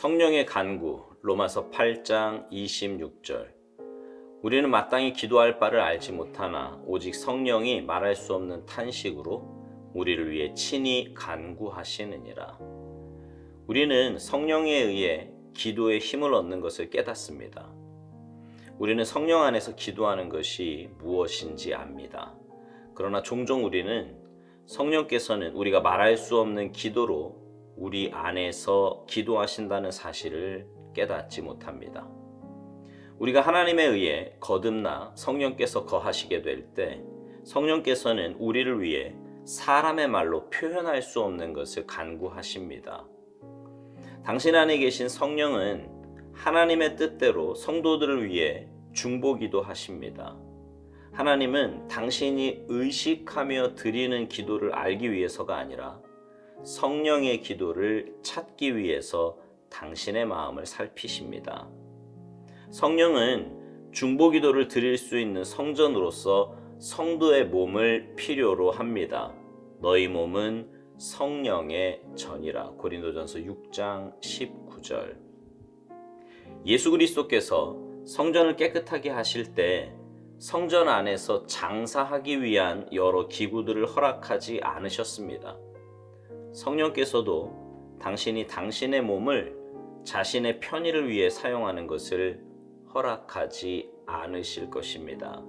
성령의 간구 로마서 8장 26절. 우리는 마땅히 기도할 바를 알지 못하나 오직 성령이 말할 수 없는 탄식으로 우리를 위해 친히 간구하시느니라. 우리는 성령에 의해 기도의 힘을 얻는 것을 깨닫습니다. 우리는 성령 안에서 기도하는 것이 무엇인지 압니다. 그러나 종종 우리는 성령께서는 우리가 말할 수 없는 기도로 우리 안에서 기도하신다는 사실을 깨닫지 못합니다. 우리가 하나님에 의해 거듭나 성령께서 거하시게 될 때 성령께서는 우리를 위해 사람의 말로 표현할 수 없는 것을 간구하십니다. 당신 안에 계신 성령은 하나님의 뜻대로 성도들을 위해 중보기도 하십니다. 하나님은 당신이 의식하며 드리는 기도를 알기 위해서가 아니라 성령의 기도를 찾기 위해서 당신의 마음을 살피십니다. 성령은 중보기도를 드릴 수 있는 성전으로서 성도의 몸을 필요로 합니다. 너희 몸은 성령의 전이라. 고린도전서 6장 19절. 예수 그리스도께서 성전을 깨끗하게 하실 때 성전 안에서 장사하기 위한 여러 기구들을 허락하지 않으셨습니다. 성령께서도 당신이 당신의 몸을 자신의 편의를 위해 사용하는 것을 허락하지 않으실 것입니다.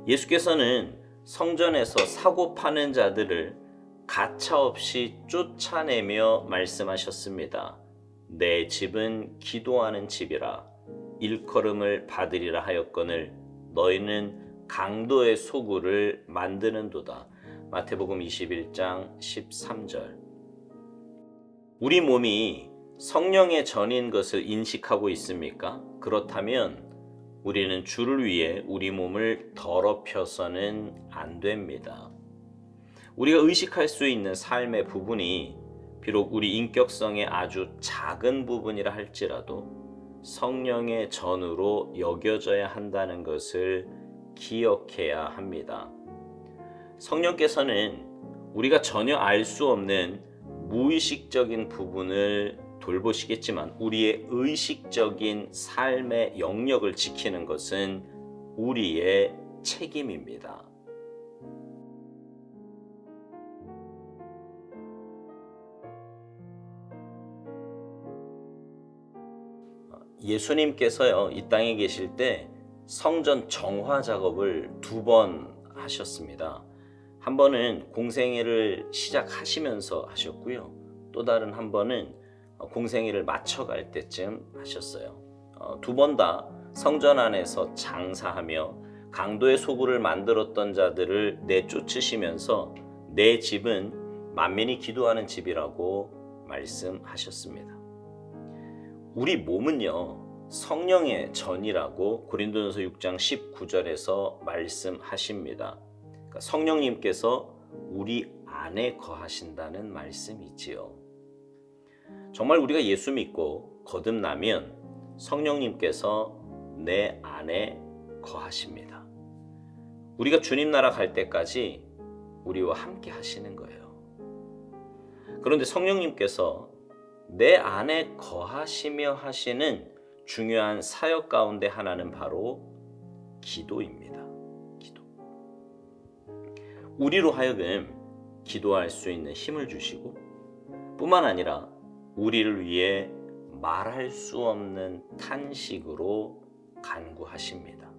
예수께서는 성전에서 사고 파는 자들을 가차없이 쫓아내며 말씀하셨습니다. 내 집은 기도하는 집이라 일컬음을 받으리라 하였거늘 너희는 강도의 소굴을 만드는도다. 마태복음 21장 13절. 우리 몸이 성령의 전인 것을 인식하고 있습니까? 그렇다면 우리는 주를 위해 우리 몸을 더럽혀서는 안 됩니다. 우리가 의식할 수 있는 삶의 부분이 비록 우리 인격성의 아주 작은 부분이라 할지라도 성령의 전으로 여겨져야 한다는 것을 기억해야 합니다. 성령께서는 우리가 전혀 알 수 없는 무의식적인 부분을 돌보시겠지만 우리의 의식적인 삶의 영역을 지키는 것은 우리의 책임입니다. 예수님께서요, 이 땅에 계실 때 성전 정화 작업을 2번 하셨습니다. 한 번은 공생애를 시작하시면서 하셨고요. 또 다른 한 번은 공생애를 마쳐갈 때쯤 하셨어요. 2번 다 성전 안에서 장사하며 강도의 소굴을 만들었던 자들을 내쫓으시면서 내 집은 만민이 기도하는 집이라고 말씀하셨습니다. 우리 몸은요, 성령의 전이라고 고린도전서 6장 19절에서 말씀하십니다. 그러니까 성령님께서 우리 안에 거하신다는 말씀이지요. 정말 우리가 예수 믿고 거듭나면 성령님께서 내 안에 거하십니다. 우리가 주님 나라 갈 때까지 우리와 함께 하시는 거예요. 그런데 성령님께서 내 안에 거하시며 하시는 중요한 사역 가운데 하나는 바로 기도입니다. 기도. 우리로 하여금 기도할 수 있는 힘을 주시고 뿐만 아니라 우리를 위해 말할 수 없는 탄식으로 간구하십니다.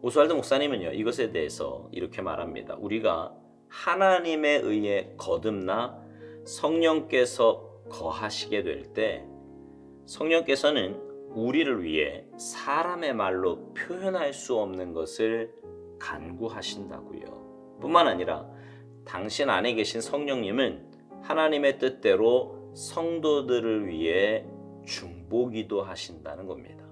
오스왈드 목사님은요, 이것에 대해서 이렇게 말합니다. 우리가 하나님에 의해 거듭나 성령께서 거하시게 될 때 성령께서는 우리를 위해 사람의 말로 표현할 수 없는 것을 간구하신다고요. 뿐만 아니라 당신 안에 계신 성령님은 하나님의 뜻대로 성도들을 위해 중보기도 하신다는 겁니다.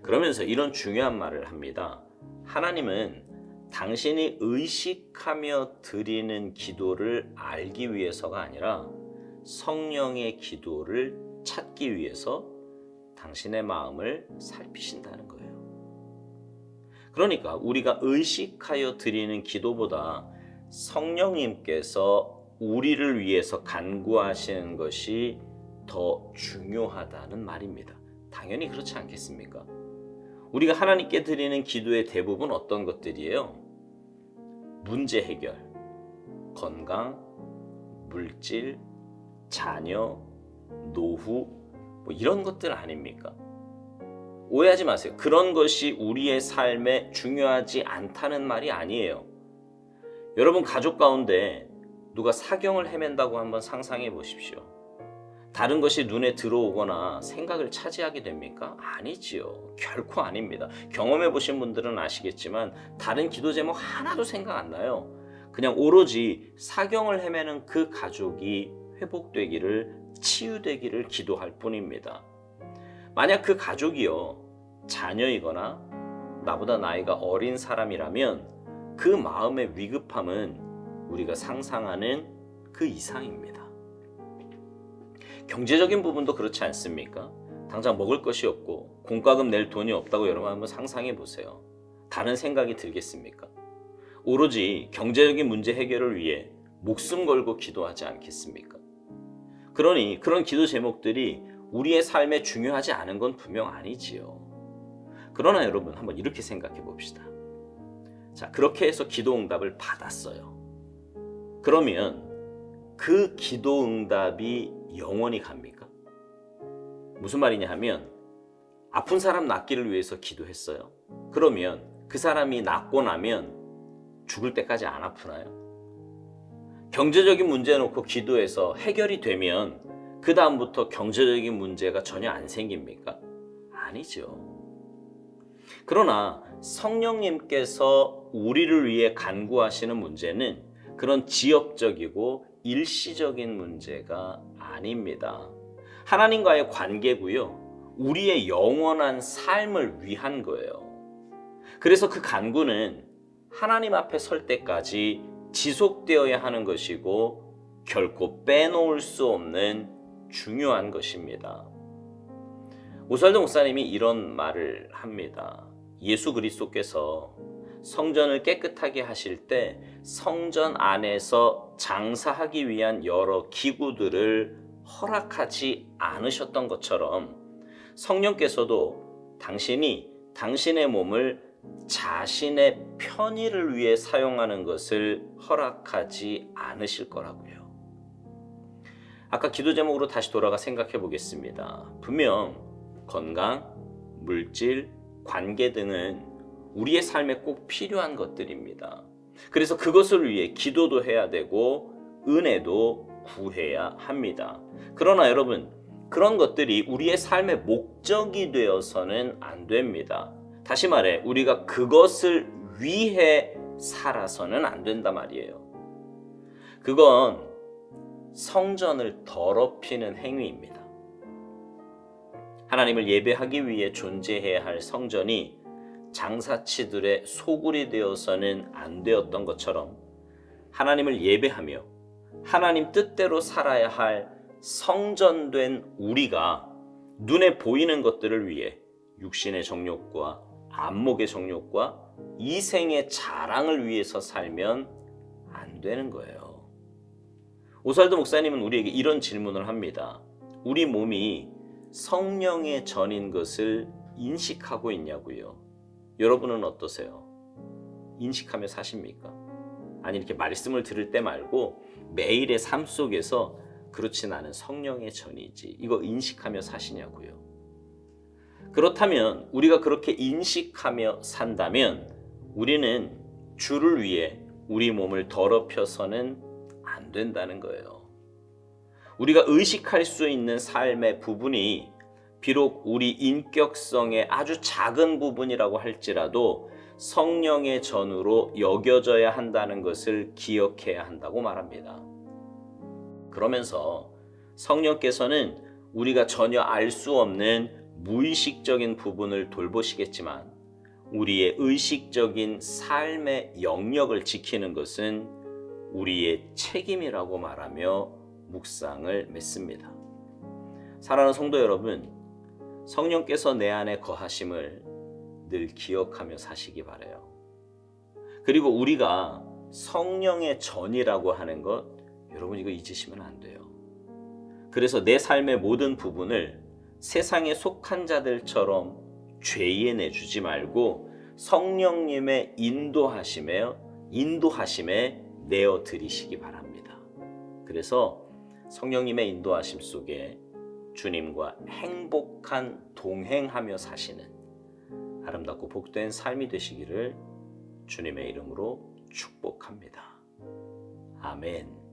그러면서 이런 중요한 말을 합니다. 하나님은 당신이 의식하며 드리는 기도를 알기 위해서가 아니라 성령의 기도를 찾기 위해서 당신의 마음을 살피신다는 거예요. 그러니까 우리가 의식하여 드리는 기도보다 성령님께서 우리를 위해서 간구하시는 것이 더 중요하다는 말입니다. 당연히 그렇지 않겠습니까? 우리가 하나님께 드리는 기도의 대부분 어떤 것들이에요? 문제 해결, 건강, 물질, 자녀, 노후, 이런 것들 아닙니까? 오해하지 마세요. 그런 것이 우리의 삶에 중요하지 않다는 말이 아니에요. 여러분 가족 가운데 누가 사경을 헤맨다고 한번 상상해 보십시오. 다른 것이 눈에 들어오거나 생각을 차지하게 됩니까? 아니지요. 결코 아닙니다. 경험해 보신 분들은 아시겠지만 다른 기도 제목 하나도 생각 안 나요. 그냥 오로지 사경을 헤매는 그 가족이 회복되기를, 치유되기를 기도할 뿐입니다. 만약 그 가족이요, 자녀이거나 나보다 나이가 어린 사람이라면 그 마음의 위급함은 우리가 상상하는 그 이상입니다. 경제적인 부분도 그렇지 않습니까? 당장 먹을 것이 없고 공과금 낼 돈이 없다고 여러분 한번 상상해 보세요. 다른 생각이 들겠습니까? 오로지 경제적인 문제 해결을 위해 목숨 걸고 기도하지 않겠습니까? 그러니 그런 기도 제목들이 우리의 삶에 중요하지 않은 건 분명 아니지요. 그러나 여러분 한번 이렇게 생각해 봅시다. 자, 그렇게 해서 기도 응답을 받았어요. 그러면 그 기도 응답이 영원히 갑니까? 무슨 말이냐 하면 아픈 사람 낫기를 위해서 기도했어요. 그러면 그 사람이 낫고 나면 죽을 때까지 안 아프나요? 경제적인 문제 놓고 기도해서 해결이 되면 그 다음부터 경제적인 문제가 전혀 안 생깁니까? 아니죠. 그러나 성령님께서 우리를 위해 간구하시는 문제는 그런 지역적이고 일시적인 문제가 아닙니다. 하나님과의 관계고요. 우리의 영원한 삶을 위한 거예요. 그래서 그 간구는 하나님 앞에 설 때까지 지속되어야 하는 것이고 결코 빼놓을 수 없는 중요한 것입니다. 오스왈드 목사님이 이런 말을 합니다. 예수 그리스도께서 성전을 깨끗하게 하실 때 성전 안에서 장사하기 위한 여러 기구들을 허락하지 않으셨던 것처럼 성령께서도 당신이 당신의 몸을 자신의 편의를 위해 사용하는 것을 허락하지 않으실 거라고요. 아까 기도 제목으로 다시 돌아가 생각해 보겠습니다. 분명 건강, 물질, 관계 등은 우리의 삶에 꼭 필요한 것들입니다. 그래서 그것을 위해 기도도 해야 되고 은혜도 구해야 합니다. 그러나 여러분, 그런 것들이 우리의 삶의 목적이 되어서는 안 됩니다. 다시 말해 우리가 그것을 위해 살아서는 안 된단 말이에요. 그건 성전을 더럽히는 행위입니다. 하나님을 예배하기 위해 존재해야 할 성전이 장사치들의 소굴이 되어서는 안 되었던 것처럼 하나님을 예배하며 하나님 뜻대로 살아야 할 성전된 우리가 눈에 보이는 것들을 위해 육신의 정욕과 안목의 정욕과 이생의 자랑을 위해서 살면 안 되는 거예요. 오스왈드 목사님은 우리에게 이런 질문을 합니다. 우리 몸이 성령의 전인 것을 인식하고 있냐고요. 여러분은 어떠세요? 인식하며 사십니까? 아니 이렇게 말씀을 들을 때 말고 매일의 삶 속에서 그렇지 나는 성령의 전이지 이거 인식하며 사시냐고요. 그렇다면 우리가 그렇게 인식하며 산다면 우리는 주를 위해 우리 몸을 더럽혀서는 안 된다는 거예요. 우리가 의식할 수 있는 삶의 부분이 비록 우리 인격성의 아주 작은 부분이라고 할지라도 성령의 전으로 여겨져야 한다는 것을 기억해야 한다고 말합니다. 그러면서 성령께서는 우리가 전혀 알 수 없는 무의식적인 부분을 돌보시겠지만 우리의 의식적인 삶의 영역을 지키는 것은 우리의 책임이라고 말하며 묵상을 맺습니다. 사랑하는 성도 여러분, 성령께서 내 안에 거하심을 늘 기억하며 사시기 바라요. 그리고 우리가 성령의 전이라고 하는 것 여러분 이거 잊으시면 안 돼요. 그래서 내 삶의 모든 부분을 세상에 속한 자들처럼 죄에 내주지 말고 성령님의 인도하심에 내어 드리시기 바랍니다. 그래서 성령님의 인도하심 속에 주님과 행복한 동행하며 사시는 아름답고 복된 삶이 되시기를 주님의 이름으로 축복합니다. 아멘.